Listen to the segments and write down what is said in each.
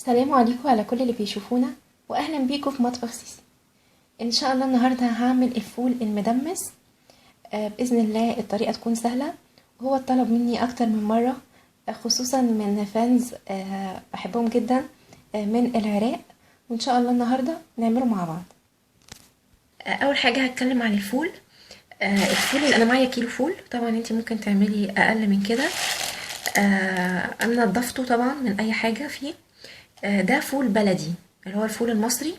السلام عليكم على كل اللي بيشوفونا، واهلا بيكم في مطبخ سيسي. ان شاء الله النهارده هعمل الفول المدمس. باذن الله الطريقه تكون سهله، وهو الطلب مني اكتر من مره، خصوصا من فانز بحبهم جدا من العراق. وان شاء الله النهارده نعمله مع بعض. اول حاجه هتكلم عن الفول. الفول اللي انا معايا كيلو فول، طبعا انت ممكن تعملي اقل من كده. انا نضفته طبعا من اي حاجه فيه. ده فول بلدي اللي هو الفول المصري.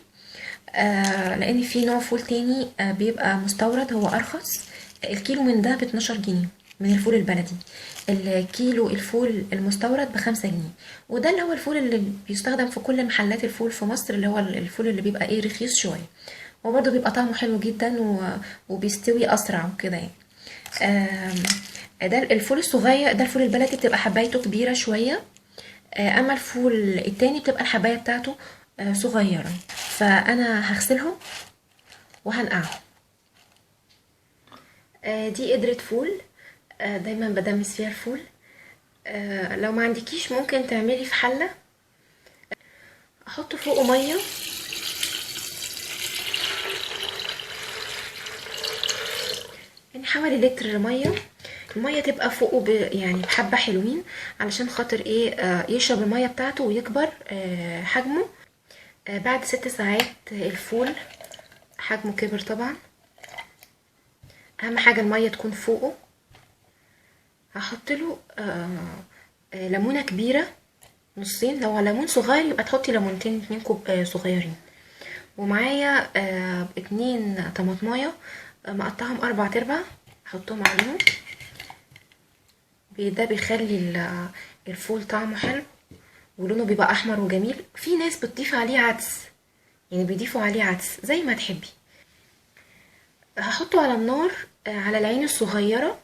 لان في نوع فول تاني بيبقى مستورد، هو ارخص. الكيلو من ده ب12 جنيه من الفول البلدي. الكيلو الفول المستورد ب5 جنيه. وده اللي هو الفول اللي بيستخدم في كل محلات الفول في مصر، اللي هو الفول اللي بيبقى رخيص شويه. وبرده بيبقى طعمه حلو جدا وبيستوي اسرع وكده يعني. ده الفول الصغير، ده الفول البلدي بتبقى حبايته كبيره شويه. اما الفول التاني بتبقى الحبايه بتاعته صغيره. فانا هغسلهم وهنقعهم. دي قدرة فول. دايما بدمس فيها الفول. لو ما عندكيش ممكن تعملي في حله، احط فوقه ميه. يعني حوالي لتر ميه. الميه تبقى فوقه يعني بحبه حلوين، علشان خاطر يشرب الميه بتاعته ويكبر حجمه. بعد 6 ساعات الفول حجمه كبر طبعا. اهم حاجه الميه تكون فوقه. هحط له ليمونه كبيره، نصين. لو ليمون صغير يبقى تحطي ليمونتين، 2 كوب صغيرين. ومعايا 2 طماطمايه مقطعهم 4/4، هحطهم عليهم. ده بيخلي الفول طعمه حلو، ولونه بيبقى احمر وجميل. في ناس بتضيف عليه عدس، يعني بيضيفوا عليه عدس زي ما تحبي. هحطه على النار على العين الصغيره.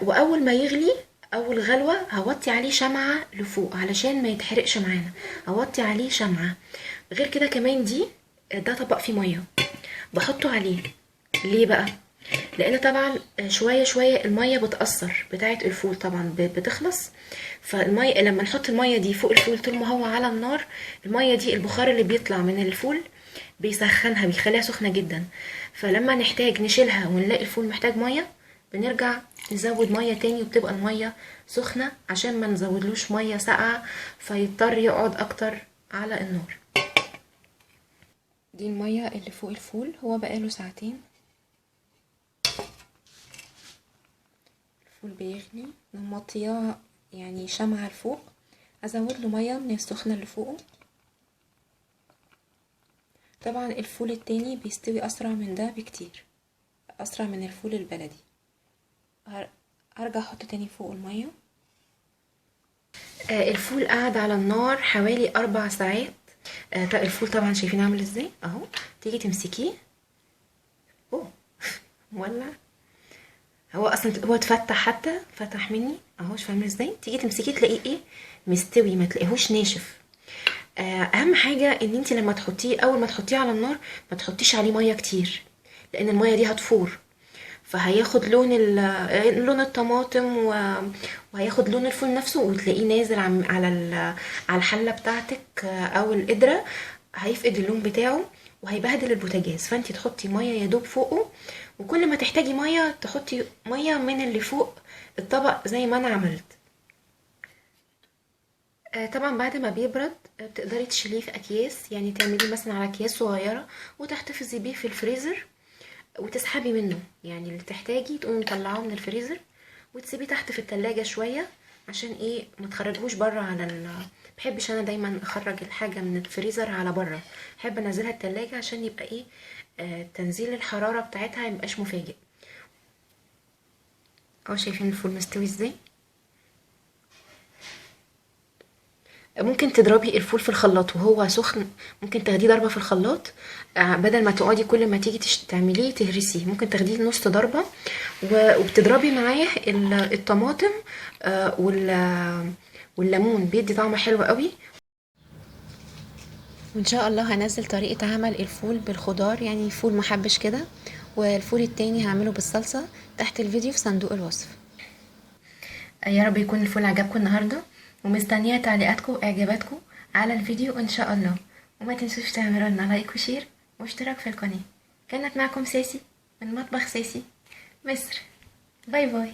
واول ما يغلي اول غلوه هوطي عليه شمعه لفوق علشان ما يتحرقش معانا. هوطي عليه شمعه. غير كده كمان ده طبق فيه ميه بحطه عليه. ليه بقى؟ لان طبعا شويه شويه الميه بتاثر بتاعه الفول، طبعا بتخلص. فالميه لما نحط الميه دي فوق الفول طول ما هو على النار، الميه دي البخار اللي بيطلع من الفول بيسخنها، بيخليها سخنه جدا. فلما نحتاج نشيلها ونلاقي الفول محتاج ميه، بنرجع نزود ميه تاني، وبتبقى الميه سخنه عشان ما نزودلوش ميه ساقعه فيضطر يقعد اكتر على النار. دي الميه اللي فوق الفول، هو بقاله ساعتين الفول بيغلي. مطياه يعني شمعة لفوق. ازود له ميه من السخنه اللي فوقه. طبعا الفول التاني بيستوي اسرع من ده بكتير، اسرع من الفول البلدي. هرجع احط تاني فوق الميه. الفول قعد على النار حوالي 4 ساعات. الفول طبعا شايفين عامل ازاي اهو. تيجي تمسكيه، اوه مولع. هو اصلا هو اتفتح، حتى فتح مني اهو. مش فاهمه ازاي تيجي تمسكيه تلاقيه مستوي، ما تلاقيهوش ناشف. اهم حاجه ان انت لما تحطيه، اول ما تحطيه على النار ما تحطيش عليه ميه كتير، لان الميه دي هتفور. فهياخد لون الطماطم وهياخد لون الفول نفسه، وتلاقيه نازل على الحله بتاعتك او القدره. هيفقد اللون بتاعه وهيبهدل البوتاجاز. فانتي تحطي ميه يدوب فوقه، وكل ما تحتاجي ميه تحطي ميه من اللي فوق الطبق زي ما انا عملت. طبعا بعد ما بيبرد بتقدري تشيليه في اكياس، يعني تعمليه مثلا على اكياس صغيره وتحتفظي بيه في الفريزر، وتسحبي منه. يعني اللي تحتاجي تقومي مطلعاه من الفريزر وتسيبيه تحت في التلاجة شويه، عشان ما تخرجوش بره بحبش انا دايما اخرج الحاجه من الفريزر على بره. بحب انزلها التلاجة عشان يبقى تنزيل الحراره بتاعتها ميبقاش مفاجئ. اهو شايفين الفول مستوي ازاي. ممكن تضربي الفول في الخلاط وهو سخن، ممكن تاخديه ضربه في الخلاط. بدل ما تقعدي كل ما تيجي تعمليه تهرسيه، ممكن تاخديه نص ضربه وبتضربي معاه الطماطم والليمون، بيدي طعم حلو قوي. وان شاء الله هنزل طريقه عمل الفول بالخضار، يعني فول محبش كده، والفول التاني هعمله بالصلصه تحت الفيديو في صندوق الوصف. يا رب يكون الفول عجبكم النهارده، ومستنيه تعليقاتكم واعجاباتكم على الفيديو ان شاء الله. وما تنسوش تعملوا لنا لايك وشير واشتراك في القناة. كانت معكم ساسي من مطبخ ساسي مصر. باي باي.